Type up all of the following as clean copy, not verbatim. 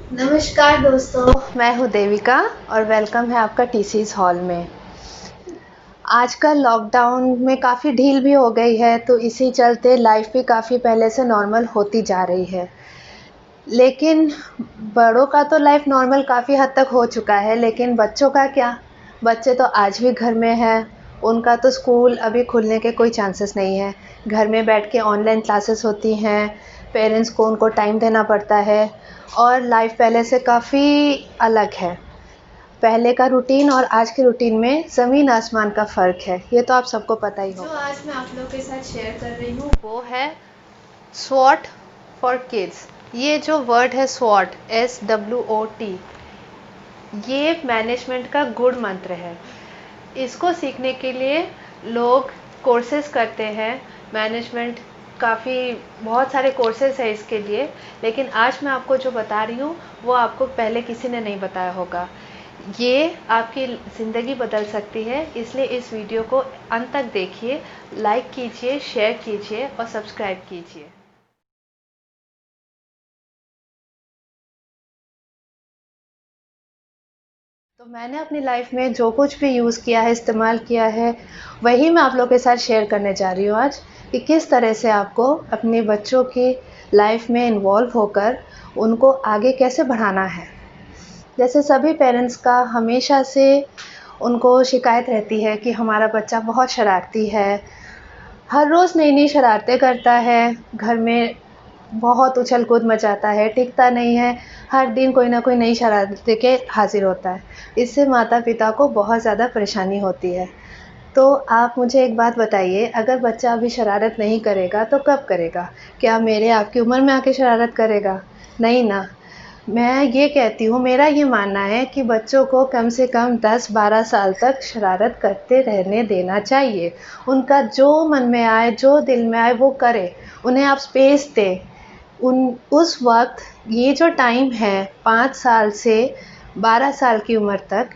नमस्कार दोस्तों, मैं हूँ देविका और वेलकम है आपका टीसीस हॉल में। आजकल लॉकडाउन में काफ़ी ढील भी हो गई है, तो इसी चलते लाइफ भी काफ़ी पहले से नॉर्मल होती जा रही है। लेकिन बड़ों का तो लाइफ नॉर्मल काफ़ी हद तक हो चुका है, लेकिन बच्चों का क्या? बच्चे तो आज भी घर में हैं, उनका तो स्कूल अभी खुलने के कोई चांसेस नहीं है। घर में बैठ के ऑनलाइन क्लासेस होती हैं, पेरेंट्स को उनको टाइम देना पड़ता है और लाइफ पहले से काफ़ी अलग है। पहले का रूटीन और आज के रूटीन में ज़मीन आसमान का फ़र्क है, ये तो आप सबको पता ही होगा। जो आज मैं आप लोगों के साथ शेयर कर रही हूँ वो है स्वॉट फॉर किड्स। ये जो वर्ड है स्वॉट, SWOT, ये मैनेजमेंट का गुड मंत्र है। इसको सीखने के लिए लोग कोर्सेज करते हैं। मैनेजमेंट काफ़ी बहुत सारे कोर्सेज है इसके लिए, लेकिन आज मैं आपको जो बता रही हूँ वो आपको पहले किसी ने नहीं बताया होगा। ये आपकी ज़िंदगी बदल सकती है, इसलिए इस वीडियो को अंत तक देखिए, लाइक कीजिए, शेयर कीजिए और सब्सक्राइब कीजिए। तो मैंने अपनी लाइफ में जो कुछ भी यूज़ किया है, इस्तेमाल किया है, वही मैं आप लोगों के साथ शेयर करने जा रही हूँ आज, कि किस तरह से आपको अपने बच्चों की लाइफ में इन्वॉल्व होकर उनको आगे कैसे बढ़ाना है। जैसे सभी पेरेंट्स का हमेशा से उनको शिकायत रहती है कि हमारा बच्चा बहुत शरारती है, हर रोज़ नई-नई शरारतें करता है, घर में बहुत उछल-कूद मचाता है, टिकता नहीं है, हर दिन कोई ना कोई नई शरारत लेके हाज़िर होता है। इससे माता-पिता को बहुत ज़्यादा परेशानी होती है। तो आप मुझे एक बात बताइए, अगर बच्चा अभी शरारत नहीं करेगा तो कब करेगा? क्या मेरे आपकी उम्र में आके शरारत करेगा? नहीं ना। मैं ये कहती हूँ, मेरा ये मानना है कि बच्चों को कम से कम 10-12 साल तक शरारत करते रहने देना चाहिए। उनका जो मन में आए, जो दिल में आए वो करें, उन्हें आप स्पेस दें। उस वक़्त ये जो टाइम है 5 साल से 12 साल की उम्र तक,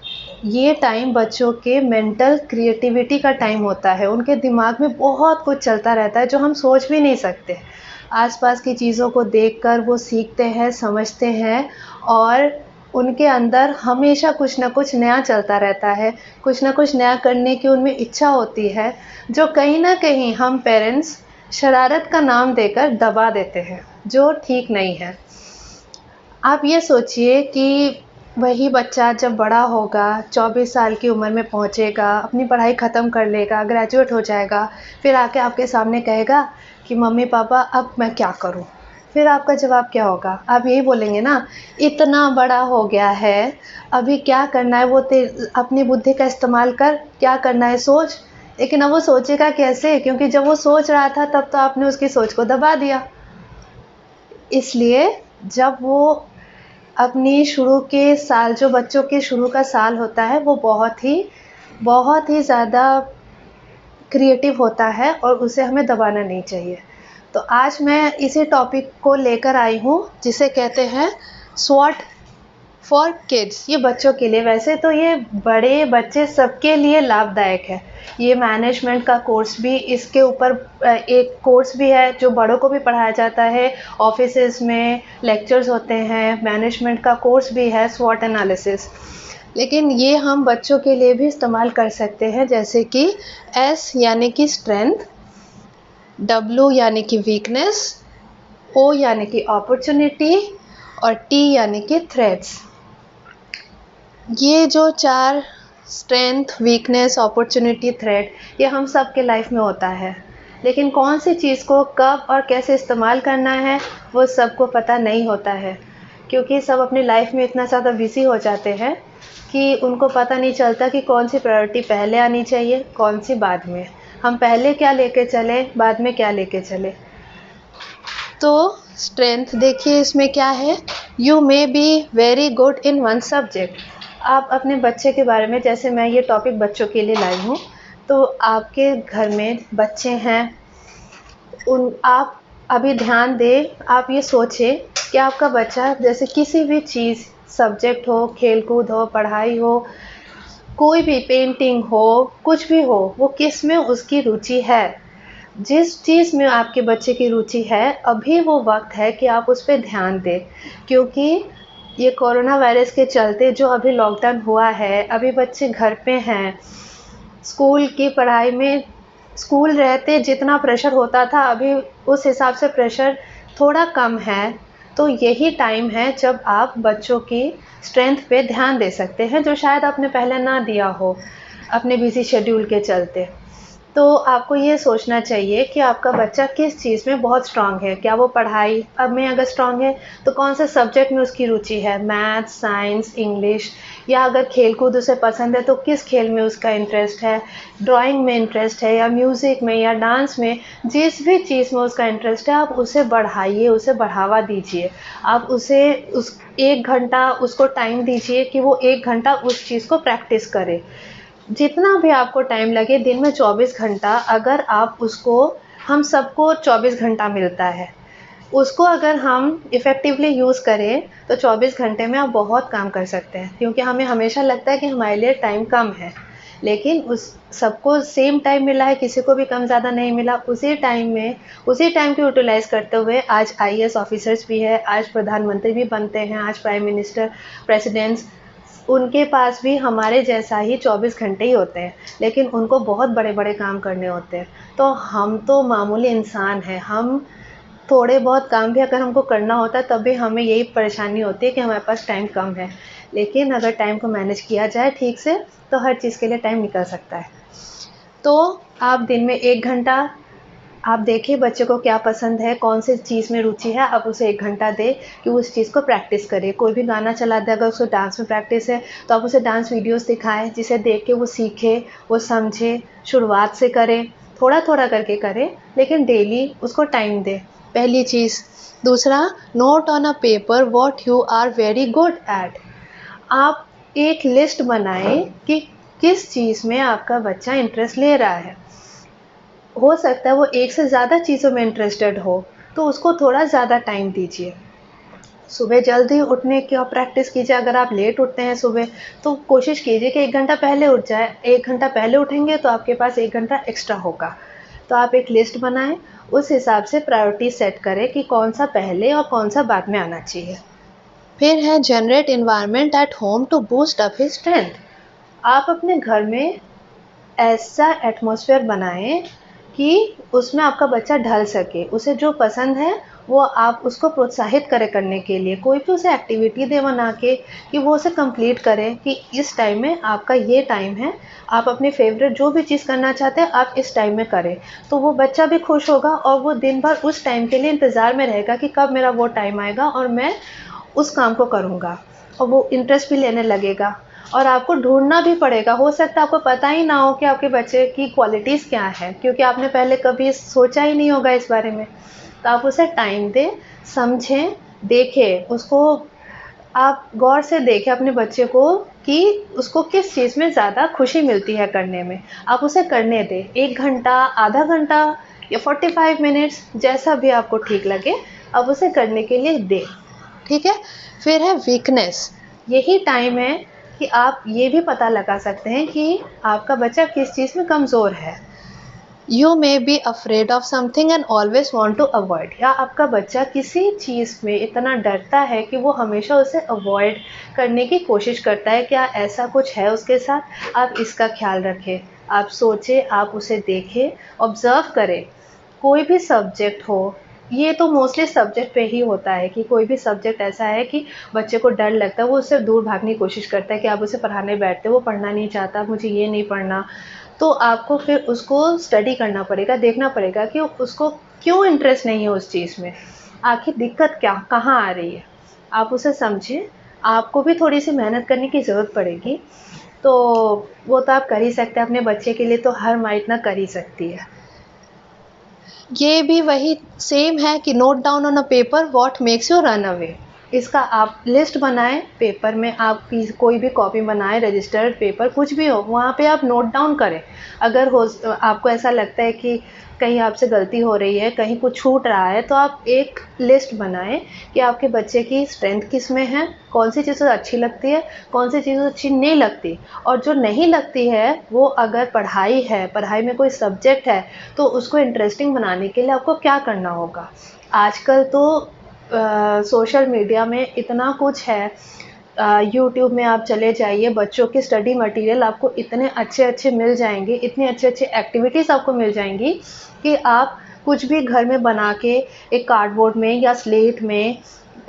ये टाइम बच्चों के मेंटल क्रिएटिविटी का टाइम होता है। उनके दिमाग में बहुत कुछ चलता रहता है जो हम सोच भी नहीं सकते। आसपास की चीज़ों को देखकर वो सीखते हैं, समझते हैं और उनके अंदर हमेशा कुछ ना कुछ नया चलता रहता है, कुछ ना कुछ नया करने की उनमें इच्छा होती है, जो कहीं न कहीं हम पेरेंट्स शरारत का नाम देकर दबा देते हैं, जो ठीक नहीं है। आप ये सोचिए कि वही बच्चा जब बड़ा होगा, 24 साल की उम्र में पहुँचेगा, अपनी पढ़ाई ख़त्म कर लेगा, ग्रेजुएट हो जाएगा, फिर आके आपके सामने कहेगा कि मम्मी पापा अब मैं क्या करूँ? फिर आपका जवाब क्या होगा? आप यही बोलेंगे ना, इतना बड़ा हो गया है, अभी क्या करना है वो अपनी बुद्धि का इस्तेमाल कर, क्या करना है सोच। लेकिन अब वो सोचेगा कैसे? क्योंकि जब वो सोच रहा था तब तो आपने उसकी सोच को दबा दिया। इसलिए जब वो अपनी शुरू के साल, जो बच्चों के शुरू का साल होता है, वो बहुत ही ज़्यादा क्रिएटिव होता है और उसे हमें दबाना नहीं चाहिए। तो आज मैं इसी टॉपिक को लेकर आई हूँ जिसे कहते हैं स्वॉट फॉर किड्स। ये बच्चों के लिए, वैसे तो ये बड़े बच्चे सबके लिए लाभदायक है। ये मैनेजमेंट का कोर्स भी इसके ऊपर एक कोर्स भी है जो बड़ों को भी पढ़ाया जाता है। ऑफिसेज में लेक्चर्स होते हैं, मैनेजमेंट का कोर्स भी है, स्वॉट एनालिसिस। लेकिन ये हम बच्चों के लिए भी इस्तेमाल कर सकते हैं, जैसे कि S यानी कि स्ट्रेंथ, W यानी कि वीकनेस, O यानी कि अपॉर्चुनिटी और T यानी कि थ्रेट्स। ये जो 4 स्ट्रेंथ, वीकनेस, अपॉर्चुनिटी, थ्रेट, ये हम सब के लाइफ में होता है। लेकिन कौन सी चीज़ को कब और कैसे इस्तेमाल करना है वो सबको पता नहीं होता है, क्योंकि सब अपनी लाइफ में इतना ज़्यादा बिज़ी हो जाते हैं कि उनको पता नहीं चलता कि कौन सी प्रायोरिटी पहले आनी चाहिए, कौन सी बाद में। हम पहले क्या लेके चले, बाद में क्या लेके चले। तो स्ट्रेंथ देखिए इसमें क्या है, you may be very good in one subject. आप अपने बच्चे के बारे में, जैसे मैं ये टॉपिक बच्चों के लिए लाई हूँ, तो आपके घर में बच्चे हैं, आप अभी ध्यान दें, आप ये सोचें कि आपका बच्चा जैसे किसी भी चीज़, सब्जेक्ट हो, खेलकूद हो, पढ़ाई हो, कोई भी पेंटिंग हो, कुछ भी हो, वो किस में उसकी रुचि है। जिस चीज़ में आपके बच्चे की रुचि है, अभी वो वक्त है कि आप उस पर ध्यान दें, क्योंकि ये कोरोना वायरस के चलते जो अभी लॉकडाउन हुआ है, अभी बच्चे घर पे हैं, स्कूल की पढ़ाई में स्कूल रहते जितना प्रेशर होता था, अभी उस हिसाब से प्रेशर थोड़ा कम है। तो यही टाइम है जब आप बच्चों की स्ट्रेंथ पे ध्यान दे सकते हैं, जो शायद आपने पहले ना दिया हो, अपने बिज़ी शेड्यूल के चलते। तो आपको ये सोचना चाहिए कि आपका बच्चा किस चीज़ में बहुत स्ट्रॉन्ग है। क्या वो पढ़ाई अब में अगर स्ट्रॉन्ग है, तो कौन से सब्जेक्ट में उसकी रुचि है, मैथ, साइंस, इंग्लिश, या अगर खेल-कूद उसे पसंद है तो किस खेल में उसका इंटरेस्ट है, ड्राइंग में इंटरेस्ट है या म्यूज़िक में या डांस में, जिस भी चीज़ में उसका इंटरेस्ट है आप उसे बढ़ाइए, उसे बढ़ावा दीजिए। आप उसे उस 1 घंटा उसको टाइम दीजिए कि वो 1 घंटा उस चीज़ को प्रैक्टिस करे। जितना भी आपको टाइम लगे, दिन में 24 घंटा अगर आप उसको, हम सबको 24 घंटा मिलता है, उसको अगर हम इफ़ेक्टिवली यूज़ करें तो 24 घंटे में आप बहुत काम कर सकते हैं। क्योंकि हमें हमेशा लगता है कि हमारे लिए टाइम कम है, लेकिन उस सबको सेम टाइम मिला है, किसी को भी कम ज़्यादा नहीं मिला। उसी टाइम में उसी टाइम को यूटिलाइज़ करते हुए आज आईएएस ऑफ़िसर्स भी है, आज प्रधानमंत्री भी बनते हैं, आज प्राइम मिनिस्टर, प्रेसिडेंट्स, उनके पास भी हमारे जैसा ही 24 घंटे ही होते हैं, लेकिन उनको बहुत बड़े-बड़े काम करने होते हैं। तो हम तो मामूली इंसान हैं, हम थोड़े बहुत काम भी अगर हमको करना होता है, तब भी हमें यही परेशानी होती है कि हमारे पास टाइम कम है। लेकिन अगर टाइम को मैनेज किया जाए ठीक से, तो हर चीज़ के लिए टाइम निकल सकता है। तो आप दिन में 1 घंटा आप देखिए बच्चे को क्या पसंद है, कौन सी चीज़ में रुचि है, आप उसे 1 घंटा दें कि वो उस चीज़ को प्रैक्टिस करे। कोई भी गाना चला दें, अगर उसको डांस में प्रैक्टिस है, तो आप उसे डांस वीडियोज़ दिखाएँ, जिसे देख के वो सीखे, वो समझे, शुरुआत से करे, थोड़ा-थोड़ा करके करे, लेकिन डेली उसको टाइम दें, पहली चीज़। दूसरा, note on a paper what you are very good at. आप एक लिस्ट बनाएँ कि किस चीज़ में आपका बच्चा इंटरेस्ट ले रहा है। हो सकता है वो एक से ज़्यादा चीज़ों में इंटरेस्टेड हो, तो उसको थोड़ा ज़्यादा टाइम दीजिए। सुबह जल्दी उठने की आप प्रैक्टिस कीजिए, अगर आप लेट उठते हैं सुबह, तो कोशिश कीजिए कि 1 घंटा पहले उठ जाएँ। 1 घंटा पहले उठेंगे तो आपके पास 1 घंटा एक्स्ट्रा होगा। तो आप एक लिस्ट बनाएँ, उस हिसाब से प्रायोरिटी सेट करें कि कौन-सा पहले और कौन-सा बाद में आना चाहिए। फिर है generate environment at home to boost up his strength. आप अपने घर में ऐसा एटमॉस्फेयर बनाएँ कि उसमें आपका बच्चा ढल सके। उसे जो पसंद है, वो आप उसको प्रोत्साहित करें करने के लिए। कोई भी उसे एक्टिविटी दें बना के कि वो उसे कंप्लीट करे कि इस टाइम में आपका ये टाइम है, आप अपनी फ़ेवरेट जो भी चीज़ करना चाहते हैं, आप इस टाइम में करें। तो वो बच्चा भी खुश होगा और वो दिन भर उस टाइम के लिए इंतज़ार में रहेगा कि कब मेरा वो टाइम आएगा और मैं उस काम को करूँगा, और वो इंटरेस्ट भी लेने लगेगा। और आपको ढूँढना भी पड़ेगा, हो सकता है आपको पता ही ना हो कि आपके बच्चे की क्वालिटीज़ क्या हैं, क्योंकि आपने पहले कभी सोचा ही नहीं होगा इस बारे में। तो आप उसे टाइम दें, समझें, देखें, उसको आप गौर से देखें अपने बच्चे को कि उसको किस चीज़ में ज़्यादा खुशी मिलती है करने में। आप उसे करने दें, 1 घंटा, आधा घंटा या 45 मिनट्स, जैसा भी आपको ठीक लगे, आप उसे करने के लिए दें। ठीक है? फिर है वीकनेस। यही टाइम है कि आप ये भी पता लगा सकते हैं कि आपका बच्चा किस चीज़ में कमज़ोर है। You may be afraid of something and always want to avoid, या आपका बच्चा किसी चीज़ में इतना डरता है कि वो हमेशा उसे अवॉइड करने की कोशिश करता है। क्या ऐसा कुछ है उसके साथ? आप इसका ख्याल रखें, आप सोचें, आप उसे देखें, ऑब्ज़र्व करें। कोई भी सब्जेक्ट हो, ये तो मोस्टली सब्जेक्ट पे ही होता है कि कोई भी सब्जेक्ट ऐसा है कि बच्चे को डर लगता है, वो उससे दूर भागने की कोशिश करता है कि आप उसे पढ़ाने बैठते हो, वो पढ़ना नहीं चाहता, मुझे ये नहीं पढ़ना। तो आपको फिर उसको स्टडी करना पड़ेगा, देखना पड़ेगा कि उसको क्यों इंटरेस्ट नहीं है उस चीज़ में, आखिर दिक्कत क्या कहाँ आ रही है। आप उसे समझें, आपको भी थोड़ी सी मेहनत करने की ज़रूरत पड़ेगी, तो वो तो आप कर ही सकते हैं, अपने बच्चे के लिए तो हर माँ इतना कर ही सकती है। ये भी वही सेम है कि note down on a paper what makes you run away. इसका आप लिस्ट बनाएं, पेपर में आप कोई भी कॉपी बनाएं, रजिस्टर्ड पेपर कुछ भी हो, वहाँ पे आप नोट डाउन करें। अगर हो आपको ऐसा लगता है कि कहीं आपसे गलती हो रही है, कहीं कुछ छूट रहा है, तो आप एक लिस्ट बनाएं कि आपके बच्चे की स्ट्रेंथ किस में है, कौन सी चीज़ें अच्छी लगती है, कौन सी चीज़ें अच्छी नहीं लगती, और जो नहीं लगती है वो अगर पढ़ाई है, पढ़ाई में कोई सब्जेक्ट है, तो उसको इंटरेस्टिंग बनाने के लिए आपको क्या करना होगा। आजकल तो सोशल मीडिया में इतना कुछ है। यूट्यूब में आप चले जाइए, बच्चों के स्टडी मटेरियल आपको इतने अच्छे-अच्छे मिल जाएँगे, इतनी अच्छी-अच्छी एक्टिविटीज़ आपको मिल जाएँगी कि आप कुछ भी घर में बना के एक कार्डबोर्ड में या स्लेट में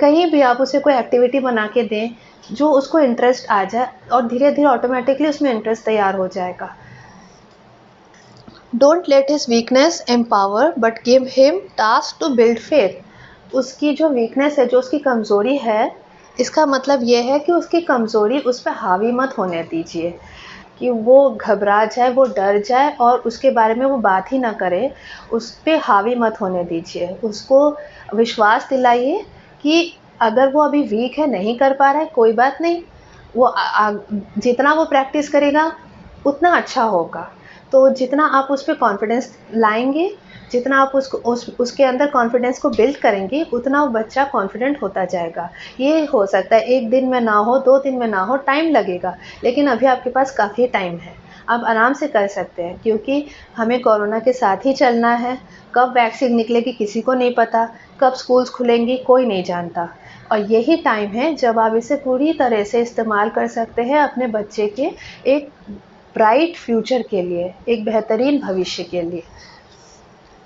कहीं भी आप उसे कोई एक्टिविटी बना के दें, जो उसको इंटरेस्ट आ जाए और धीरे-धीरे ऑटोमैटिकली उसमें इंटरेस्ट तैयार हो जाएगा। Don't let his weakness empower but give him task to build faith. उसकी जो वीकनेस है, जो उसकी कमज़ोरी है, इसका मतलब ये है कि उसकी कमज़ोरी उस पे हावी मत होने दीजिए कि वो घबरा जाए, वो डर जाए और उसके बारे में वो बात ही ना करे। उस पे हावी मत होने दीजिए। उसको विश्वास दिलाइए कि अगर वो अभी वीक है, नहीं कर पा रहा है, कोई बात नहीं। वो जितना वो प्रैक्टिस करेगा उतना अच्छा होगा। तो जितना आप उस पे कॉन्फिडेंस लाएँगे, जितना आप उसके अंदर कॉन्फिडेंस को बिल्ड करेंगे, उतना वो बच्चा कॉन्फिडेंट होता जाएगा। ये हो सकता है 1 दिन में ना हो, 2 दिन में ना हो, टाइम लगेगा, लेकिन अभी आपके पास काफ़ी टाइम है। आप आराम से कर सकते हैं क्योंकि हमें कोरोना के साथ ही चलना है। कब वैक्सीन निकलेगी किसी को नहीं पता, कब स्कूल्स खुलेंगी कोई नहीं जानता। और यही टाइम है जब आप इसे पूरी तरह से इस्तेमाल कर सकते हैं अपने बच्चे के एक ब्राइट फ्यूचर के लिए, एक बेहतरीन भविष्य के लिए।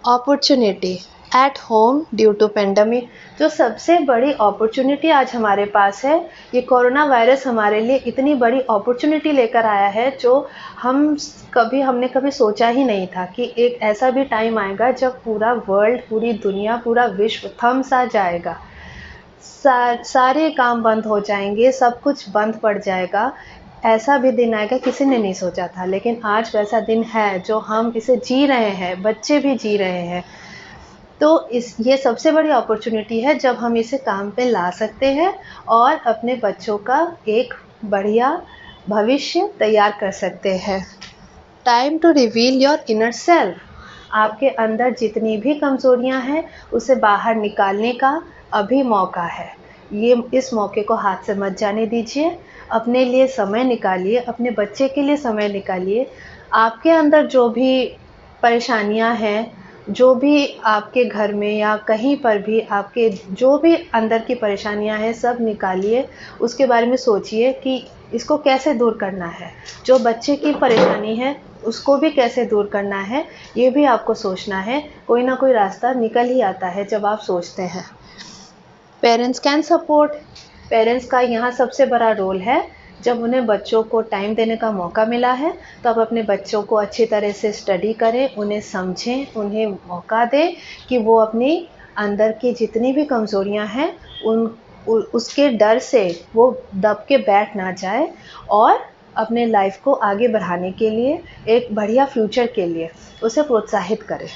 Opportunity at home due to pandemic. जो सबसे बड़ी अपॉर्चुनिटी आज हमारे पास है, ये कोरोना वायरस हमारे लिए इतनी बड़ी अपॉर्चुनिटी लेकर आया है जो हमने कभी सोचा ही नहीं था कि एक ऐसा भी टाइम आएगा जब पूरा वर्ल्ड, पूरी दुनिया, पूरा विश्व थम सा जाएगा। सारे काम बंद हो जाएंगे, सब कुछ बंद पड़ जाएगा। ऐसा भी दिन आएगा किसी ने नहीं सोचा था, लेकिन आज वैसा दिन है जो हम इसे जी रहे हैं, बच्चे भी जी रहे हैं। तो ये सबसे बड़ी अपॉर्चुनिटी है जब हम इसे काम पे ला सकते हैं और अपने बच्चों का एक बढ़िया भविष्य तैयार कर सकते हैं। Time to reveal your inner self. आपके अंदर जितनी भी कमज़ोरियाँ हैं, उसे बाहर निकालने का अभी मौका है। इस मौके को हाथ से मत जाने दीजिए। अपने लिए समय निकालिए, अपने बच्चे के लिए समय निकालिए। आपके अंदर जो भी परेशानियाँ हैं, जो भी आपके घर में या कहीं पर भी आपके जो भी अंदर की परेशानियाँ हैं, सब निकालिए। उसके बारे में सोचिए कि इसको कैसे दूर करना है। जो बच्चे की परेशानी है, उसको भी कैसे दूर करना है, ये भी आपको सोचना है। कोई ना कोई रास्ता निकल ही आता है जब आप सोचते हैं। Parents can support. पेरेंट्स का यहाँ सबसे बड़ा रोल है। जब उन्हें बच्चों को टाइम देने का मौका मिला है, तो आप अपने बच्चों को अच्छी तरह से स्टडी करें, उन्हें समझें, उन्हें मौका दें कि वो अपनी अंदर की जितनी भी कमज़ोरियाँ हैं, उसके डर से वो दब के बैठ ना जाए और अपने लाइफ को आगे बढ़ाने के लिए, एक बढ़िया फ्यूचर के लिए उसे प्रोत्साहित करें।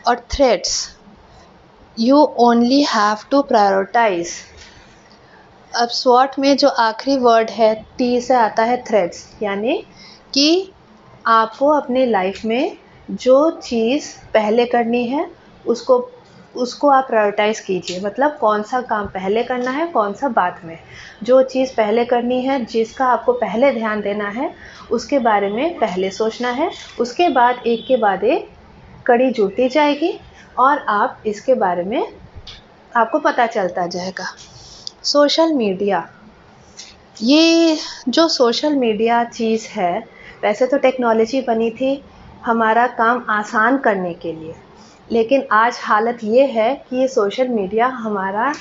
और threats, you only have to prioritize. अब स्वॉट में जो आखिरी वर्ड है, टी से आता है थ्रेड्स, यानी कि आपको अपने लाइफ में जो चीज़ पहले करनी है उसको उसको आप प्रायोरिटाइज़ कीजिए। मतलब कौन सा काम पहले करना है, कौन सा बाद में। जो चीज़ पहले करनी है, जिसका आपको पहले ध्यान देना है, उसके बारे में पहले सोचना है। उसके बाद एक के बाद एक कड़ी जुड़ती जाएगी और आप इसके बारे में आपको पता चलता जाएगा। सोशल मीडिया, ये जो सोशल मीडिया चीज़ है, वैसे तो टेक्नोलॉजी बनी थी हमारा काम आसान करने के लिए, लेकिन आज हालत ये है कि ये सोशल मीडिया हमारा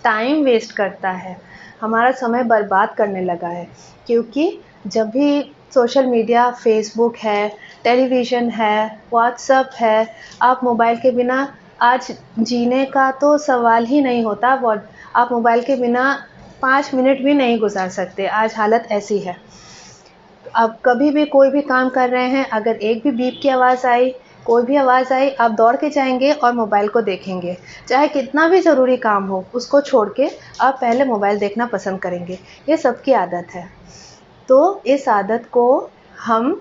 टाइम वेस्ट करता है, हमारा समय बर्बाद करने लगा है। क्योंकि जब भी सोशल मीडिया, फेसबुक है, टेलीविज़न है, व्हाट्सएप है, आप मोबाइल के बिना आज जीने का तो सवाल ही नहीं होता। आप मोबाइल के बिना 5 मिनट भी नहीं गुजार सकते, आज हालत ऐसी है। अब कभी भी कोई भी काम कर रहे हैं, अगर एक भी बीप की आवाज़ आई, कोई भी आवाज़ आई, आप दौड़ के जाएंगे और मोबाइल को देखेंगे। चाहे कितना भी ज़रूरी काम हो, उसको छोड़ के आप पहले मोबाइल देखना पसंद करेंगे। ये सबकी आदत है। तो इस आदत को हम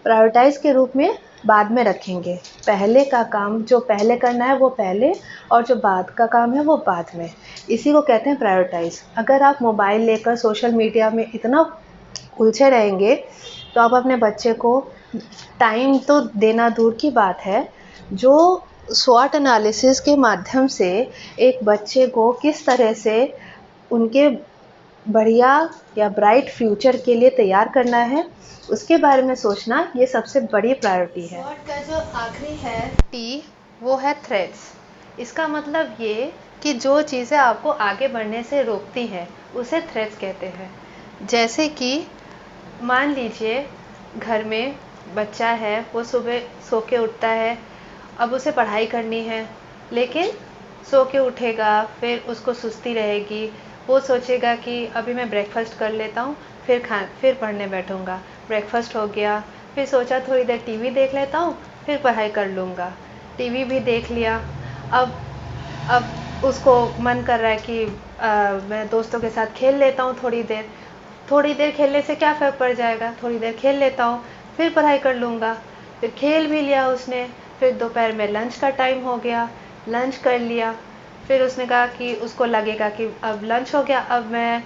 प्रायोरिटाइज़ के रूप में बाद में रखेंगे। पहले का काम जो पहले करना है वो पहले, और जो बाद का काम है वो बाद में। इसी को कहते हैं प्रायोरिटाइज़। अगर आप मोबाइल लेकर सोशल मीडिया में इतना उलझे रहेंगे, तो आप अपने बच्चे को टाइम तो देना दूर की बात है, जो स्वॉट एनालिसिस के माध्यम से एक बच्चे को किस तरह से उनके बढ़िया या ब्राइट फ्यूचर के लिए तैयार करना है, उसके बारे में सोचना ये सबसे बड़ी प्रायोरिटी है। स्वॉट का जो आखिरी है टी, वो है थ्रेट्स। इसका मतलब ये कि जो चीज़ें आपको आगे बढ़ने से रोकती हैं उसे थ्रेट्स कहते हैं। जैसे कि मान लीजिए घर में बच्चा है, वो सुबह सो के उठता है, अब उसे पढ़ाई करनी है, लेकिन सो के उठेगा, फिर उसको सुस्ती रहेगी, वो सोचेगा कि अभी मैं ब्रेकफास्ट कर लेता हूँ, फिर पढ़ने बैठूँगा। ब्रेकफास्ट हो गया, फिर सोचा थोड़ी देर टीवी देख लेता हूँ, फिर पढ़ाई कर लूँगा। टीवी भी देख लिया, अब उसको मन कर रहा है कि मैं दोस्तों के साथ खेल लेता हूँ थोड़ी देर खेलने से क्या फ़र्क पड़ जाएगा, थोड़ी देर खेल लेता हूँ, फिर पढ़ाई कर लूँगा। फिर खेल भी लिया उसने, फिर दोपहर में लंच का टाइम हो गया, लंच कर लिया, फिर उसने कहा कि उसको लगेगा कि अब लंच हो गया, अब मैं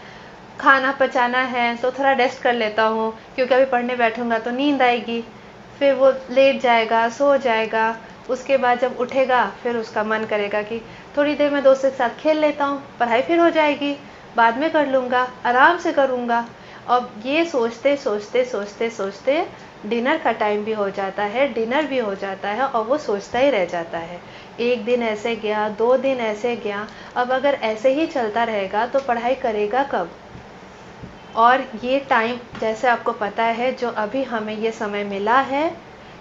खाना पचाना है तो थोड़ा रेस्ट कर लेता हूँ, क्योंकि अभी पढ़ने बैठूँगा तो नींद आएगी। फिर वो लेट जाएगा, सो जाएगा। उसके बाद जब उठेगा फिर उसका मन करेगा कि थोड़ी देर मैं दोस्तों के साथ खेल लेता हूँ, पढ़ाई फिर हो जाएगी, बाद में कर लूँगा, आराम से करूँगा। अब ये सोचते सोचते सोचते सोचते डिनर का टाइम भी हो जाता है, डिनर भी हो जाता है और वो सोचता ही रह जाता है। एक दिन ऐसे गया, 2 दिन ऐसे गया, अब अगर ऐसे ही चलता रहेगा तो पढ़ाई करेगा कब? और ये टाइम, जैसे आपको पता है, जो अभी हमें ये समय मिला है,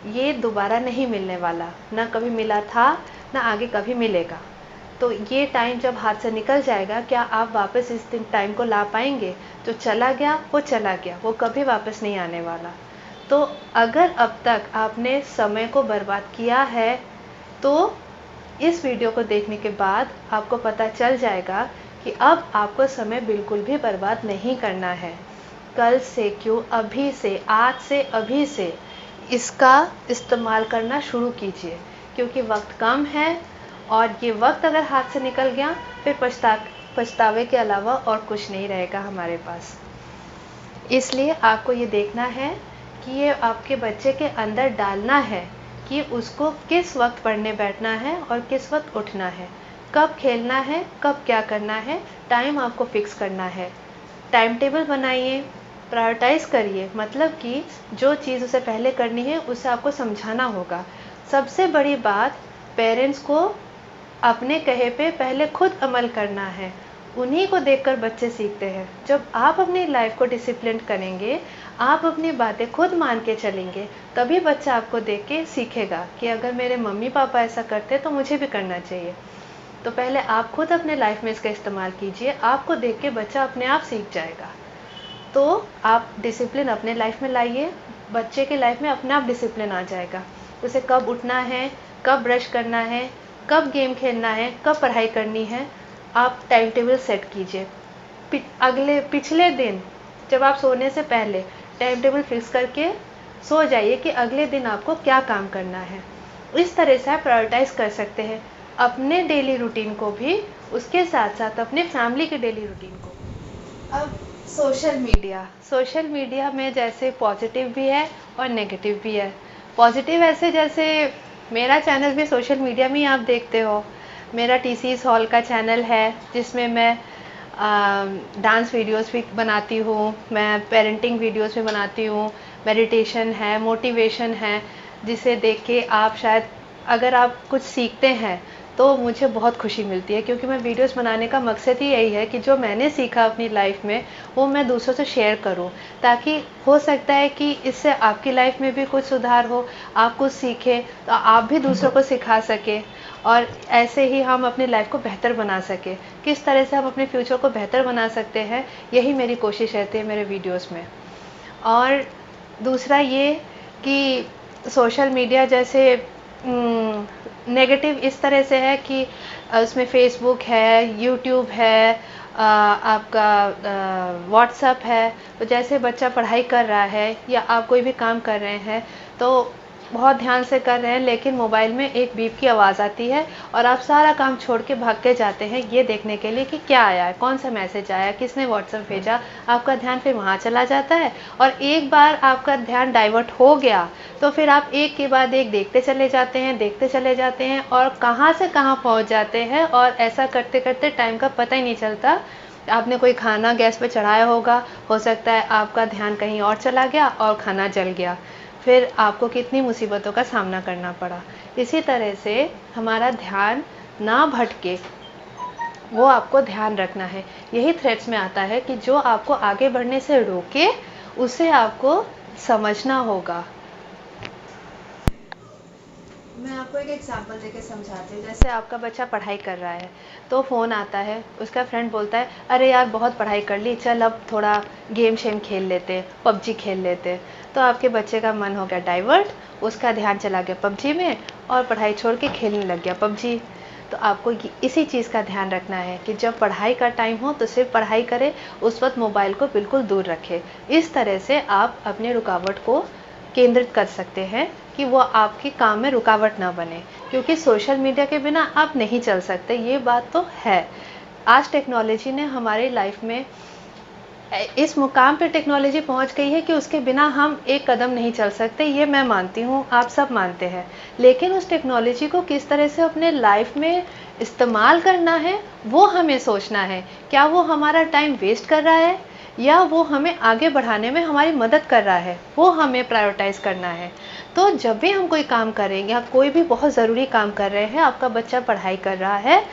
ये दोबारा नहीं मिलने वाला, ना कभी मिला था, ना आगे कभी मिलेगा। तो ये टाइम जब हाथ से निकल जाएगा, क्या आप वापस इस दिन टाइम को ला पाएंगे? जो चला गया वो चला गया, वो कभी वापस नहीं आने वाला। तो अगर अब तक आपने समय को बर्बाद किया है, तो इस वीडियो को देखने के बाद आपको पता चल जाएगा कि अब आपको समय बिल्कुल भी बर्बाद नहीं करना है। कल से क्यों, अभी से, आज से, अभी से इसका इस्तेमाल करना शुरू कीजिए, क्योंकि वक्त कम है और ये वक्त अगर हाथ से निकल गया फिर पछतावे के अलावा और कुछ नहीं रहेगा हमारे पास। इसलिए आपको ये देखना है कि ये आपके बच्चे के अंदर डालना है कि उसको किस वक्त पढ़ने बैठना है और किस वक्त उठना है, कब खेलना है, कब क्या करना है, टाइम आपको फिक्स करना है। टाइम टेबल बनाइए, प्रायोरिटाइज करिए, मतलब कि जो चीज़ उसे पहले करनी है उसे आपको समझाना होगा। सबसे बड़ी बात, पेरेंट्स को अपने कहे पे पहले खुद अमल करना है। उन्हीं को देखकर बच्चे सीखते हैं। जब आप अपनी लाइफ को डिसिप्लिन करेंगे, आप अपनी बातें खुद मान के चलेंगे, तभी बच्चा आपको देख के सीखेगा कि अगर मेरे मम्मी पापा ऐसा करते तो मुझे भी करना चाहिए। तो पहले आप खुद अपने लाइफ में इसका इस्तेमाल कीजिए, आपको देख के बच्चा अपने आप सीख जाएगा। तो आप डिसिप्लिन अपने लाइफ में लाइए, बच्चे के लाइफ में अपने आप डिसिप्लिन आ जाएगा। उसे कब उठना है, कब ब्रश करना है, कब गेम खेलना है, कब पढ़ाई करनी है, आप टाइम टेबल सेट कीजिए। पिछले दिन जब आप सोने से पहले टाइम टेबल फिक्स करके सो जाइए कि अगले दिन आपको क्या काम करना है। इस तरह से आप प्रायोरिटाइज कर सकते हैं अपने डेली रूटीन को भी, उसके साथ साथ अपने फैमिली के डेली रूटीन को। अब सोशल मीडिया में जैसे पॉजिटिव भी है और नेगेटिव भी है। पॉजिटिव ऐसे जैसे मेरा चैनल भी सोशल मीडिया में ही आप देखते हो। मेरा टीसीएस हॉल का चैनल है जिसमें मैं डांस वीडियोस भी बनाती हूँ, मैं पेरेंटिंग वीडियोस भी बनाती हूँ, मेडिटेशन है, मोटिवेशन है, जिसे देख के आप शायद अगर आप कुछ सीखते हैं तो मुझे बहुत खुशी मिलती है, क्योंकि मैं वीडियोस बनाने का मकसद ही यही है कि जो मैंने सीखा अपनी लाइफ में वो मैं दूसरों से शेयर करूं, ताकि हो सकता है कि इससे आपकी लाइफ में भी कुछ सुधार हो, आप कुछ सीखें तो आप भी दूसरों को सिखा सकें और ऐसे ही हम अपनी लाइफ को बेहतर बना सकें। किस तरह से हम अपने फ्यूचर को बेहतर बना सकते हैं, यही मेरी कोशिश रहती है मेरे वीडियोस में। और दूसरा ये कि सोशल मीडिया जैसे नेगेटिव इस तरह से है कि उसमें फेसबुक है, यूट्यूब है, आपका व्हाट्सएप है। तो जैसे बच्चा पढ़ाई कर रहा है या आप कोई भी काम कर रहे हैं तो बहुत ध्यान से कर रहे हैं, लेकिन मोबाइल में एक बीप की आवाज़ आती है और आप सारा काम छोड़ के भाग के जाते हैं ये देखने के लिए कि क्या आया है, कौन सा मैसेज आया, किसने व्हाट्सएप भेजा। आपका ध्यान फिर वहाँ चला जाता है और एक बार आपका ध्यान डाइवर्ट हो गया तो फिर आप एक के बाद एक देखते चले जाते हैं, देखते चले जाते हैं और कहाँ से कहाँ पहुँच जाते हैं, और ऐसा करते करते टाइम का पता ही नहीं चलता। आपने कोई खाना गैस पे चढ़ाया होगा, हो सकता है आपका ध्यान कहीं और चला गया और खाना जल गया, फिर आपको कितनी मुसीबतों का सामना करना पड़ा। इसी तरह से हमारा ध्यान ना भटके, वो आपको ध्यान रखना है। यही थ्रेड्स में आता है कि जो आपको आगे बढ़ने से रोके उसे आपको समझना होगा। मैं आपको एक एग्जांपल देके समझाती हूँ। जैसे आपका बच्चा पढ़ाई कर रहा है तो फ़ोन आता है, उसका फ्रेंड बोलता है अरे यार बहुत पढ़ाई कर ली, चल अब थोड़ा गेम शेम खेल लेते, पबजी खेल लेते। तो आपके बच्चे का मन हो गया डाइवर्ट, उसका ध्यान चला गया पबजी में और पढ़ाई छोड़ के खेलने लग गया पबजी। तो आपको इसी चीज़ का ध्यान रखना है कि जब पढ़ाई का टाइम हो तो सिर्फ पढ़ाई करें, उस वक्त मोबाइल को बिल्कुल दूर रखें। इस तरह से आप अपने रुकावट को केंद्रित कर सकते हैं कि वो आपके काम में रुकावट ना बने, क्योंकि सोशल मीडिया के बिना आप नहीं चल सकते, ये बात तो है। आज टेक्नोलॉजी ने हमारी लाइफ में इस मुकाम पे टेक्नोलॉजी पहुंच गई है कि उसके बिना हम एक कदम नहीं चल सकते, ये मैं मानती हूँ, आप सब मानते हैं। लेकिन उस टेक्नोलॉजी को किस तरह से अपने लाइफ में इस्तेमाल करना है वो हमें सोचना है। क्या वो हमारा टाइम वेस्ट कर रहा है या वो हमें आगे बढ़ाने में हमारी मदद कर रहा है, वो हमें प्रायोरिटाइज करना है। तो जब भी हम कोई काम करेंगे, आप कोई भी बहुत ज़रूरी काम कर रहे हैं, आपका बच्चा पढ़ाई कर रहा है,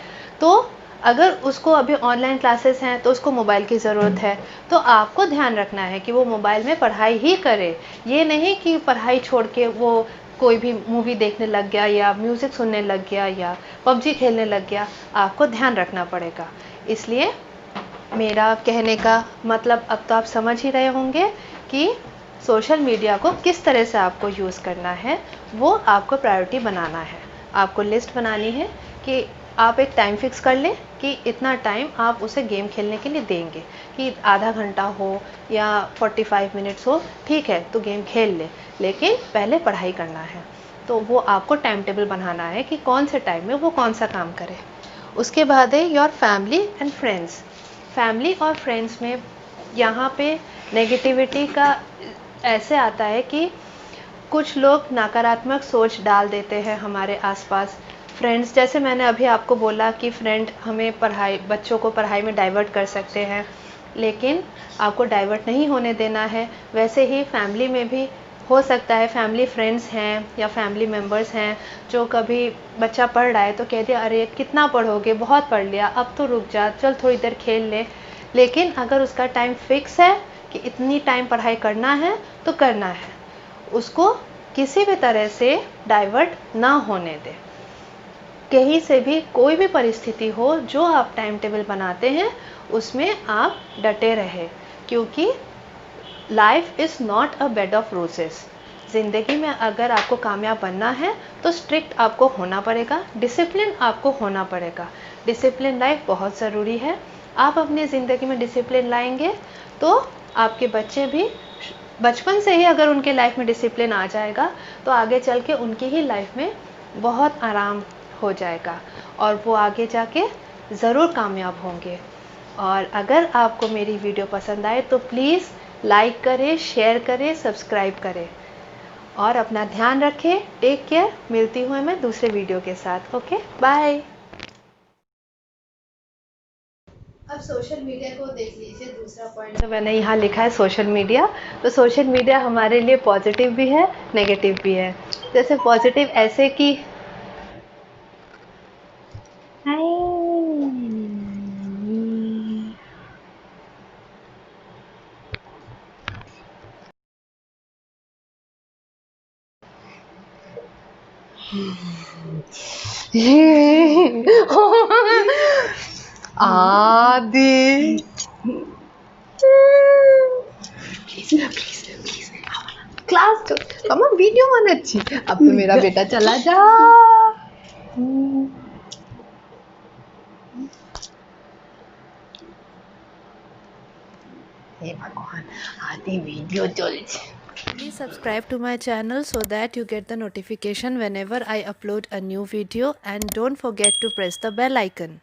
तो अगर उसको अभी ऑनलाइन क्लासेस हैं तो उसको मोबाइल की ज़रूरत है, तो आपको ध्यान रखना है कि वो मोबाइल में पढ़ाई ही करे। ये नहीं कि पढ़ाई छोड़ के वो कोई भी मूवी देखने लग गया या म्यूज़िक सुनने लग गया या पबजी खेलने लग गया। आपको ध्यान रखना पड़ेगा। इसलिए मेरा कहने का मतलब अब तो आप समझ ही रहे होंगे कि सोशल मीडिया को किस तरह से आपको यूज़ करना है, वो आपको प्रायोरिटी बनाना है। आपको लिस्ट बनानी है कि आप एक टाइम फिक्स कर लें कि इतना टाइम आप उसे गेम खेलने के लिए देंगे, कि आधा घंटा हो या 45 मिनट्स हो, ठीक है तो गेम खेल ले, लेकिन पहले पढ़ाई करना है। तो वो आपको टाइम टेबल बनाना है कि कौन से टाइम में वो कौन सा काम करे। उसके बाद है your family and friends. Family और फ्रेंड्स में यहाँ पे नेगेटिविटी का ऐसे आता है कि कुछ लोग नकारात्मक सोच डाल देते हैं हमारे आसपास। फ्रेंड्स, जैसे मैंने अभी आपको बोला कि फ्रेंड हमें बच्चों को पढ़ाई में डाइवर्ट कर सकते हैं, लेकिन आपको डाइवर्ट नहीं होने देना है। वैसे ही फैमिली में भी हो सकता है, फैमिली फ्रेंड्स हैं या फैमिली मेम्बर्स हैं जो कभी बच्चा पढ़ रहा है तो कह दिया अरे कितना पढ़ोगे, बहुत पढ़ लिया, अब तो रुक जा, चल थोड़ी देर खेल ले। लेकिन अगर उसका टाइम फिक्स है कि इतनी टाइम पढ़ाई करना है तो करना है, उसको किसी भी तरह से डाइवर्ट ना होने दें। कहीं से भी कोई भी परिस्थिति हो, जो आप टाइम टेबल बनाते हैं उसमें आप डटे रहे, क्योंकि life is not a bed of roses. ज़िंदगी में अगर आपको कामयाब बनना है तो स्ट्रिक्ट आपको होना पड़ेगा, डिसिप्लिन आपको होना पड़ेगा। डिसिप्लिन लाइफ बहुत ज़रूरी है। आप अपनी ज़िंदगी में डिसिप्लिन लाएंगे तो आपके बच्चे भी बचपन से ही, अगर उनके लाइफ में डिसिप्लिन आ जाएगा तो आगे चल के उनकी ही लाइफ में बहुत आराम हो जाएगा और वो आगे जाके ज़रूर कामयाब होंगे। और अगर आपको मेरी वीडियो पसंद आए तो प्लीज़ लाइक करें, शेयर करें, सब्सक्राइब करें और अपना ध्यान रखें। Take care. मिलती हूँ मैं दूसरे वीडियो के साथ। Okay, bye. अब सोशल मीडिया को देख लीजिए, दूसरा पॉइंट जो मैंने यहाँ लिखा है सोशल मीडिया। तो सोशल मीडिया हमारे लिए पॉजिटिव भी है, नेगेटिव भी है। जैसे पॉजिटिव ऐसे कि आदि क्लास तो मम्मा वीडियो मन अच्छी। अब तो मेरा बेटा चला जा। हे भगवान, आदि video चलছে। Please subscribe to my channel so that you get the notification whenever I upload a new video, and don't forget to press the bell icon.